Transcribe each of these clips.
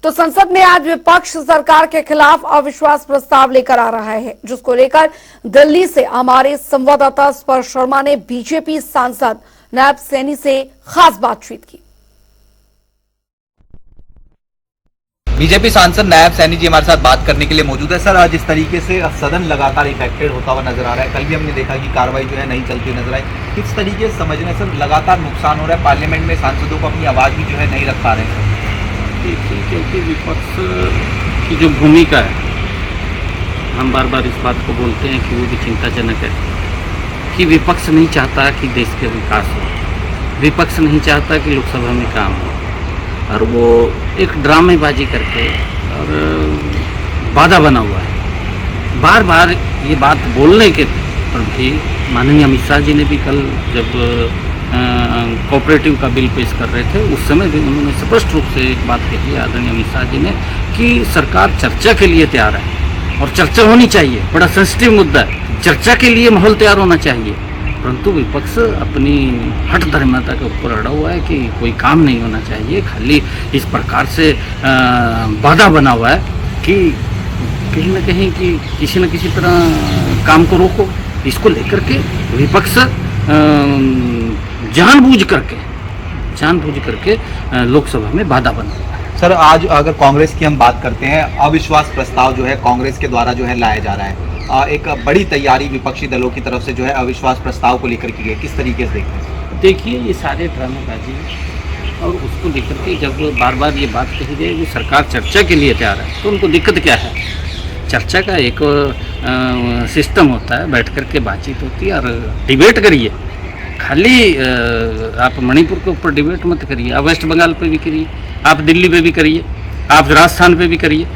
तो संसद में आज विपक्ष सरकार के खिलाफ अविश्वास प्रस्ताव लेकर आ रहा है, जिसको लेकर दिल्ली से हमारे संवाददाता स्पर्श शर्मा ने बीजेपी सांसद नायब सैनी से खास बातचीत की। बीजेपी सांसद नायब सैनी जी हमारे साथ बात करने के लिए मौजूद है। सर, आज इस तरीके से सदन लगातार इफेक्टेड होता हुआ नजर आ रहा है। कल भी हमने देखा कि कार्रवाई जो है नहीं चलती नजर आई। किस तरीके से समझना है सर, लगातार नुकसान हो रहा है, पार्लियामेंट में सांसदों को अपनी आवाज भी जो है नहीं रख पा रहे हैं। देखिए, क्योंकि विपक्ष की जो भूमिका है, हम बार बार इस बात को बोलते हैं कि वो भी चिंताजनक है कि विपक्ष नहीं चाहता कि देश के विकास हो, विपक्ष नहीं चाहता कि लोकसभा में काम हो, और वो एक ड्रामेबाजी करके और बाधा बना हुआ है। बार बार ये बात बोलने के पर भी माननीय अमित शाह जी ने भी कल जब कोऑपरेटिव का बिल पेश कर रहे थे, उस समय भी उन्होंने स्पष्ट रूप से एक बात कही, आदरणीय अमित शाह जी ने, कि सरकार चर्चा के लिए तैयार है और चर्चा होनी चाहिए। बड़ा सेंसिटिव मुद्दा है, चर्चा के लिए माहौल तैयार होना चाहिए। परंतु विपक्ष अपनी हठ धर्मता के ऊपर अड़ा हुआ है कि कोई काम नहीं होना चाहिए, खाली इस प्रकार से बाधा बना हुआ है कि कहीं ना कहीं कि किसी न किसी तरह काम को रोको। इसको लेकर के विपक्ष जानबूझ करके लोकसभा में बाधा बना हुआ है। सर, आज अगर कांग्रेस की हम बात करते हैं, अविश्वास प्रस्ताव जो है कांग्रेस के द्वारा जो है लाया जा रहा है। एक बड़ी तैयारी विपक्षी दलों की तरफ से जो है अविश्वास प्रस्ताव को लेकर की गई, किस तरीके से देखते हैं? देखिए, ये सारे ड्रामेबाजी और उसको लेकर के जब बार बार ये बात कही गई कि सरकार चर्चा के लिए तैयार है, तो उनको दिक्कत क्या है? चर्चा का एक सिस्टम होता है, बैठ कर के बातचीत होती है और डिबेट करिए। खाली आप मणिपुर के ऊपर डिबेट मत करिए, आप वेस्ट बंगाल पे भी करिए, आप दिल्ली पे भी करिए, आप राजस्थान पे भी करिए,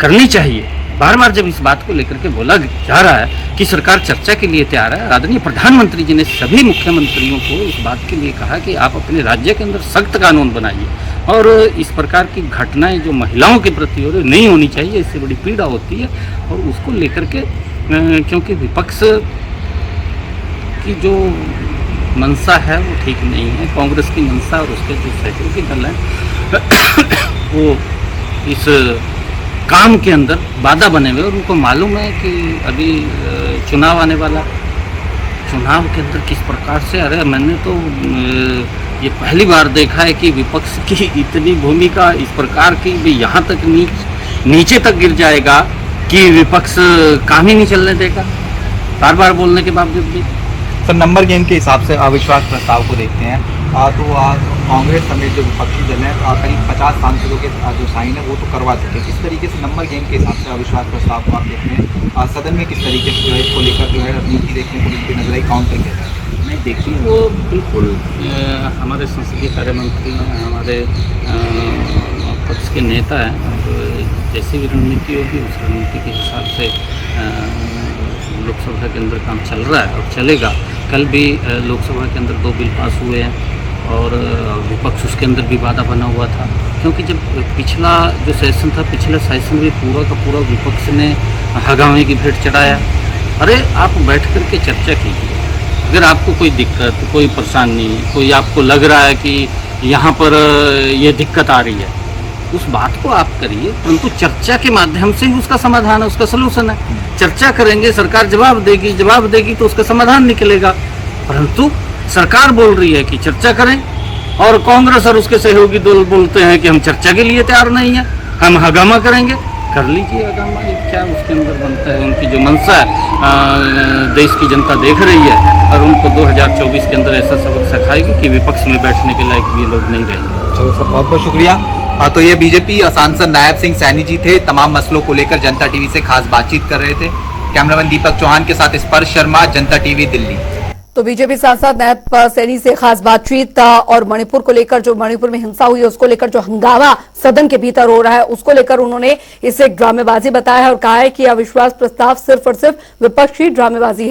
करनी चाहिए। बार बार जब इस बात को लेकर के बोला जा रहा है कि सरकार चर्चा के लिए तैयार है, आदरणीय प्रधानमंत्री जी ने सभी मुख्यमंत्रियों को इस बात के लिए कहा कि आप अपने राज्य के अंदर सख्त कानून बनाइए और इस प्रकार की घटनाएं जो महिलाओं के प्रति हो रही नहीं होनी चाहिए, इससे बड़ी पीड़ा होती है। और उसको लेकर के क्योंकि विपक्ष की जो मंशा है वो ठीक नहीं है, कांग्रेस की मंशा और उसके जो सहयोगी दल हैं वो इस काम के अंदर बाधा बने हुए। और उनको मालूम है कि अभी चुनाव आने वाला, चुनाव के अंदर किस प्रकार से, अरे मैंने तो ये पहली बार देखा है कि विपक्ष की इतनी भूमिका इस प्रकार की भी यहाँ तक नीचे तक गिर जाएगा कि विपक्ष काम ही नहीं चलने देगा, बार बार बोलने के बावजूद भी। सर, नंबर गेम के हिसाब से अविश्वास प्रस्ताव को देखते हैं तो कांग्रेस समेत जो विपक्षी दल है करीब 50 सांसदों के जो साइन है वो तो करवा चुके हैं। किस तरीके से नंबर गेम के हिसाब से अविश्वास प्रस्ताव को आप देखते हैं? सदन में किस तरीके से जो है इसको लेकर जो है रणनीति देखने को मिलती नजर आई, काउंटर के साथ? नहीं, देखिए, वो बिल्कुल हमारे संसदीय कार्य मंत्री हैं, हमारे पक्ष के नेता हैं, और जैसी भी रणनीति होगी उस रणनीति के हिसाब से लोकसभा के अंदर काम चल रहा है और चलेगा। कल भी लोकसभा के अंदर 2 बिल पास हुए हैं और विपक्ष उसके अंदर भी बाधा बना हुआ था, क्योंकि जब पिछला जो सेशन था, पिछले सेशन में पूरा का पूरा विपक्ष ने हंगामे की भेंट चढ़ाया। अरे आप बैठ कर के चर्चा कीजिए, अगर आपको कोई दिक्कत, कोई परेशानी, कोई आपको लग रहा है कि यहाँ पर ये दिक्कत आ रही है, उस बात को आप करिए, परंतु चर्चा के माध्यम से ही उसका समाधान है, उसका सलूशन है। चर्चा करेंगे, सरकार जवाब देगी तो उसका समाधान निकलेगा। परंतु सरकार बोल रही है कि चर्चा करें और कांग्रेस और उसके सहयोगी दल बोलते हैं कि हम चर्चा के लिए तैयार नहीं है, हम हंगामा करेंगे। कर लीजिए हंगामा, क्या उसके अंदर बनता है? उनकी जो मंशा है देश की जनता देख रही है और उनको 2024 के अंदर ऐसा सबक सिखाएगी कि विपक्ष में बैठने के लायक भी लोग नहीं रहेंगे। चलो सर, बहुत बहुत शुक्रिया। तो ये बीजेपी सांसद नायब सिंह सैनी जी थे, तमाम मसलों को लेकर जनता टीवी से खास बातचीत कर रहे थे। कैमरामैन दीपक चौहान के साथ स्पर्श शर्मा, जनता टीवी, दिल्ली। तो बीजेपी सांसद नायब सैनी से खास बातचीत और मणिपुर को लेकर, जो मणिपुर में हिंसा हुई है उसको लेकर जो हंगामा सदन के भीतर हो रहा है उसको लेकर उन्होंने इसे ड्रामेबाजी बताया है और कहा है कि अविश्वास प्रस्ताव सिर्फ और सिर्फ विपक्षी ड्रामेबाजी है।